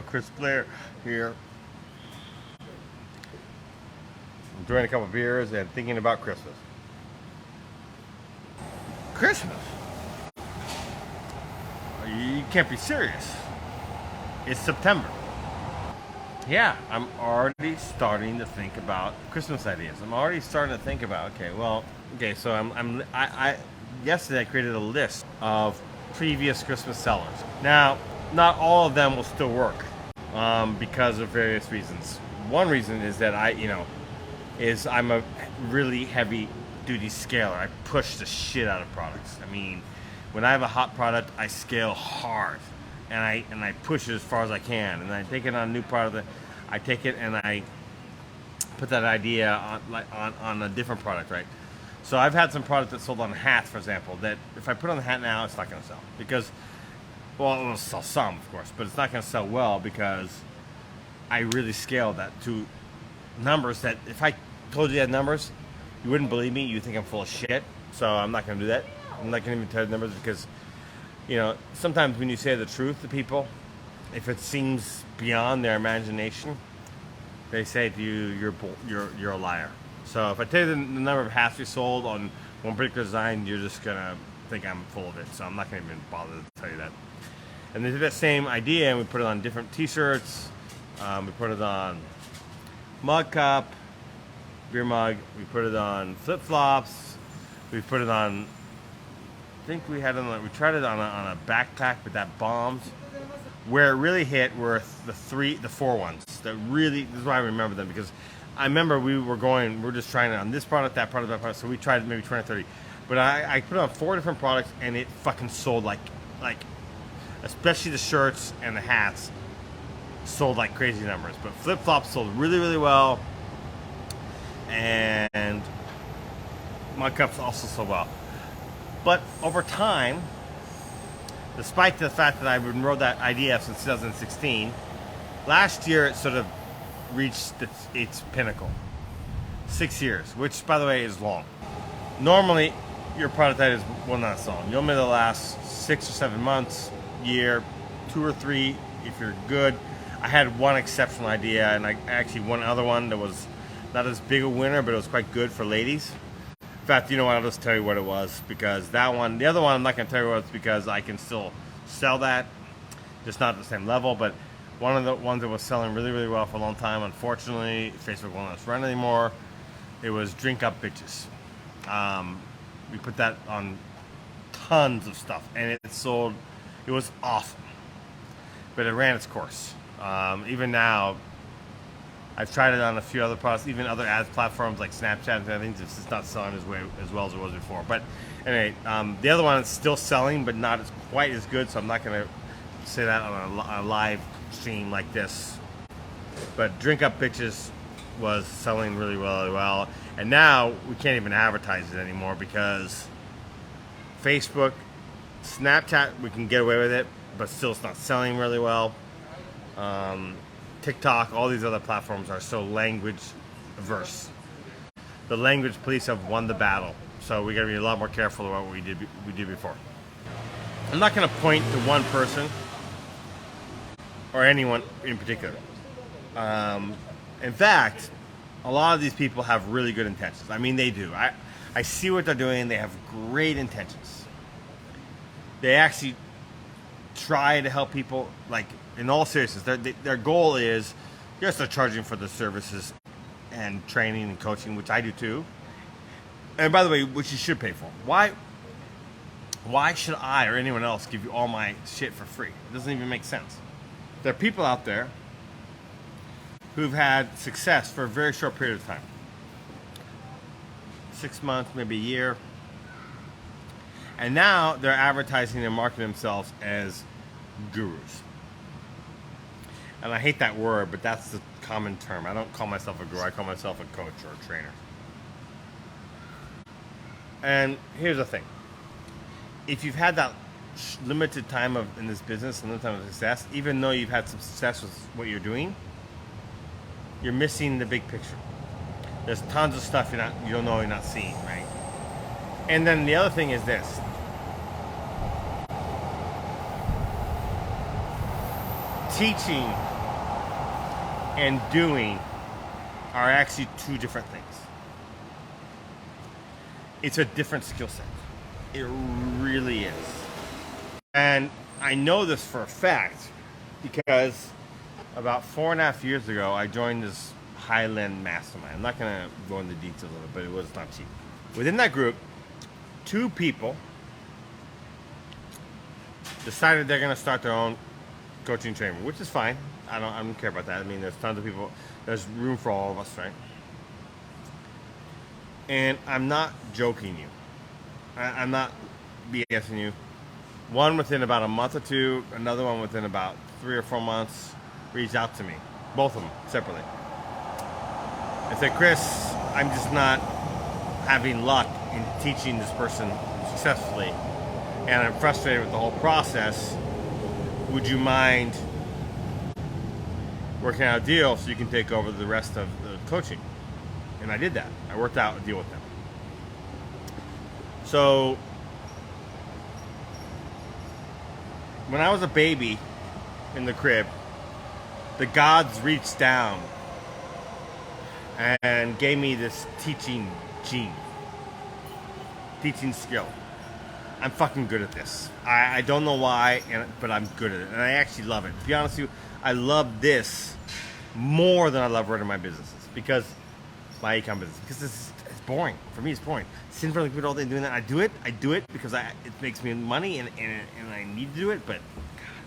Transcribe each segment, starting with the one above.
Chris Blair here. Enjoying a couple of beers and thinking about Christmas. Christmas? You can't be serious. It's September. Yeah, I'm already starting to think about Christmas ideas. I'm already starting to think about, so yesterday I created a list of previous Christmas sellers. Now, not all of them will still work because of various reasons. One reason is that I'm a really heavy duty scaler. I push the shit out of products. I mean, when I have a hot product, I scale hard. And I push it as far as I can, and I take it on a new product. I take it and I put that idea on a different product, right? So I've had some product that sold on hats, for example, that if I put on the hat now, it's not going to sell because, well, it'll sell some, of course, but it's not going to sell well because I really scaled that to numbers that if I told you that numbers, you wouldn't believe me. You think I'm full of shit. So I'm not going to do that. I'm not going to even tell you the numbers because, sometimes when you say the truth to people, if it seems beyond their imagination, they say to you, you're a liar. So if I tell you the number of hats we sold on one particular design, you're just gonna think I'm full of it. So I'm not gonna even bother to tell you that. And they did that same idea, and we put it on different T-shirts. We put it on mug cup, beer mug. We put it on flip flops. We put it on. I think we tried it on a backpack, but that bombed. Where it really hit were the four ones that really. This is why I remember them, because I remember we're just trying it on this product, that product, that product. So we tried maybe 20 or 30, but I put it on 4 different products, and it fucking sold like, especially the shirts and the hats sold like crazy numbers. But flip flops sold really, really well, and mug cups also sold well. But over time, despite the fact that I've been rode that idea since 2016, last year it sort of reached its pinnacle. 6 years, which, by the way, is long. Normally, your product ideas will not sell. You'll make the last 6 or 7 months, year, 2 or 3 if you're good. I had one exceptional idea, and one other one that was not as big a winner, but it was quite good for ladies. In fact, you know what? I'll just tell you what it was, because the other one, I'm not going to tell you what it's, because I can still sell that, just not at the same level. But one of the ones that was selling really, really well for a long time, unfortunately, Facebook won't let us run anymore. It was Drink Up Bitches. We put that on tons of stuff, and it sold. It was awesome, but it ran its course. Even now, I've tried it on a few other products, even other ads platforms like Snapchat and things. It's just not selling as well as it was before. But anyway, the other one is still selling, but not quite as good. So I'm not going to say that on a live stream like this. But Drink Up Bitches was selling really, really well. And now we can't even advertise it anymore because Facebook, Snapchat, we can get away with it, but still it's not selling really well. TikTok, all these other platforms are so language averse. The language police have won the battle, so we got to be a lot more careful about what we did before. I'm not going to point to one person or anyone in particular. In fact, a lot of these people have really good intentions. I mean, they do. I see what they're doing. They have great intentions. They actually try to help people, like, in all seriousness. Their goal is, yes, they're charging for the services and training and coaching, which I do too. And by the way, which you should pay for. Why should I or anyone else give you all my shit for free? It doesn't even make sense. There are people out there who've had success for a very short period of time. 6 months, maybe a year. And now they're advertising and marketing themselves as gurus. And I hate that word, but that's the common term. I don't call myself a guru. I call myself a coach or a trainer. And here's the thing. If you've had that limited time in this business, limited time of success, even though you've had some success with what you're doing, you're missing the big picture. There's tons of stuff you don't know, you're not seeing, right? And then the other thing is this. Teaching and doing are actually two different things. It's a different skill set. It really is. And I know this for a fact because about 4.5 years ago, I joined this Highland mastermind. I'm not going to go into details of it, but it was not cheap. Within that group, 2 people decided they're going to start their own coaching training, which is fine. I don't care about that. I mean, there's tons of people. There's room for all of us, right? And I'm not joking you. I'm not BSing you. One within about a month or two, another one within about 3 or 4 months reached out to me. Both of them separately. I said, Chris, I'm just not having luck in teaching this person successfully, and I'm frustrated with the whole process. Would you mind working out a deal so you can take over the rest of the coaching? And I did that. I worked out a deal with them. So when I was a baby in the crib, the gods reached down and gave me this teaching gene, teaching skill. I'm fucking good at this. I don't know why, but I'm good at it, and I actually love it. To be honest with you, I love this more than I love running my businesses, because my ecom business, because it's boring. For me, it's boring. Sitting in front of the computer all day doing that. I do it because it makes me money, and I need to do it, but God,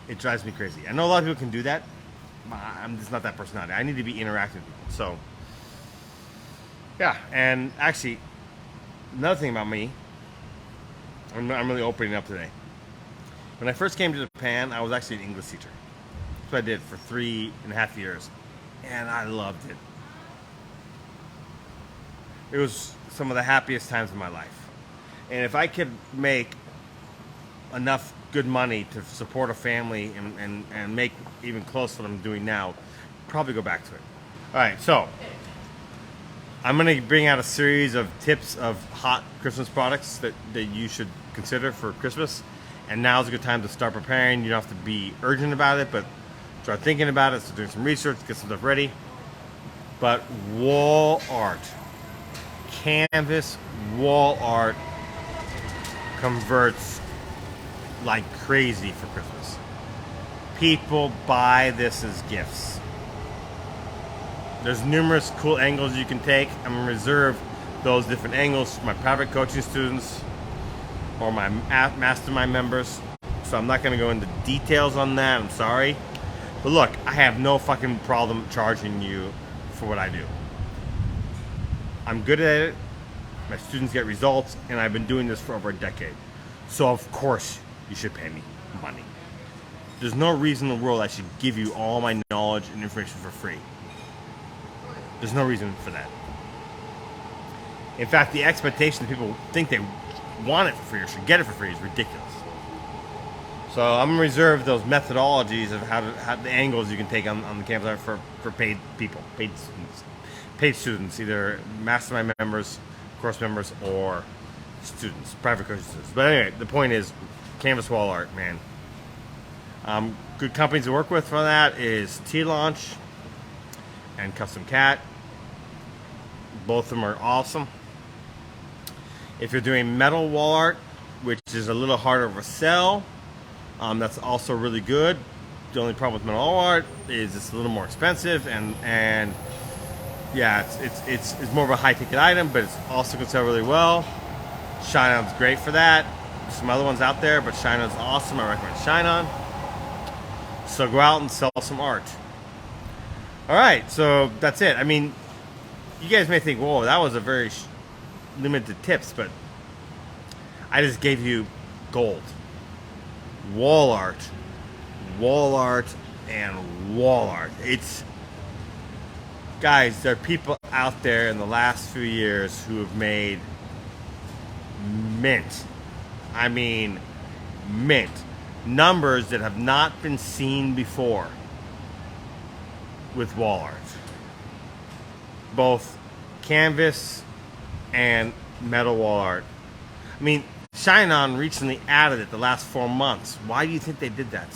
it drives me crazy. I know a lot of people can do that. I'm just not that personality. I need to be interactive with people. So, yeah, and actually, another thing about me, I'm really opening up today. When I first came to Japan, I was actually an English teacher. That's what I did for 3.5 years, and I loved it. It was some of the happiest times of my life. And if I could make enough good money to support a family and make even close to what I'm doing now, probably go back to it. All right, so I'm going to bring out a series of tips of hot Christmas products that you should consider for Christmas. And now's a good time to start preparing. You don't have to be urgent about it, but start thinking about it, start doing some research, get some stuff ready. But wall art, canvas wall art converts like crazy for Christmas. People buy this as gifts. There's numerous cool angles you can take. I'm going to reserve those different angles for my private coaching students or my mastermind members. So I'm not going to go into details on that. I'm sorry. But look, I have no fucking problem charging you for what I do. I'm good at it. My students get results, and I've been doing this for over a decade. So of course you should pay me money. There's no reason in the world I should give you all my knowledge and information for free. There's no reason for that. In fact, the expectation that people think they want it for free or should get it for free is ridiculous. So I'm gonna reserve those methodologies of how the angles you can take on the campus art for paid people, paid students, either mastermind members, course members, or students, private coaching students. But anyway, the point is, canvas wall art, man. Good companies to work with for that is T-Launch and Custom Cat. Both of them are awesome. If you're doing metal wall art, which is a little harder to sell, that's also really good. The only problem with metal wall art is it's a little more expensive, and yeah, it's more of a high ticket item, but it's also can sell really well. Shine-On's great for that. There's some other ones out there, but Shine-On's awesome. I recommend Shine-On. So go out and sell some art. All right, so that's it. I mean, you guys may think, whoa, that was a very limited tips, but I just gave you gold. Wall art, and wall art. It's, guys, there are people out there in the last few years who have made mint. I mean, mint. Numbers that have not been seen before with wall art. Both canvas and metal wall art. I mean, Shine-On recently added it the last 4 months. Why do you think they did that?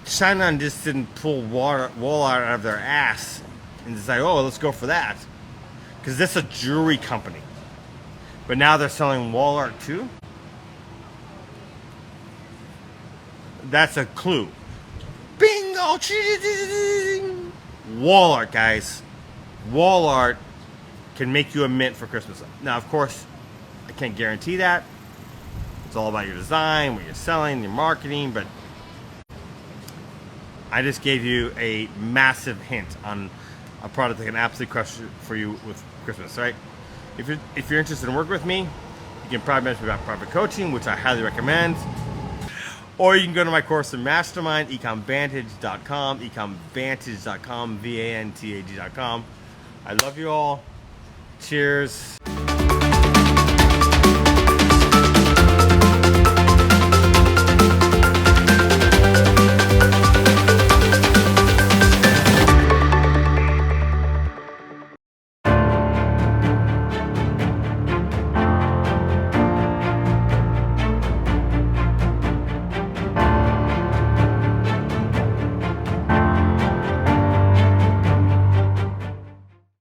China just didn't pull wall art out of their ass and decide, oh, let's go for that. Because this is a jewelry company. But now they're selling wall art too? That's a clue. Bingo! Wall art, guys. Wall art can make you a mint for Christmas. Now, of course, I can't guarantee that. It's all about your design, what you're selling, your marketing, but I just gave you a massive hint on a product that can absolutely crush it for you with Christmas, right? If you're interested in working with me, you can probably message me about private coaching, which I highly recommend. Or you can go to my course in Mastermind, ecomvantage.com, ecomvantage.com, VANTAG.com. I love you all. Cheers.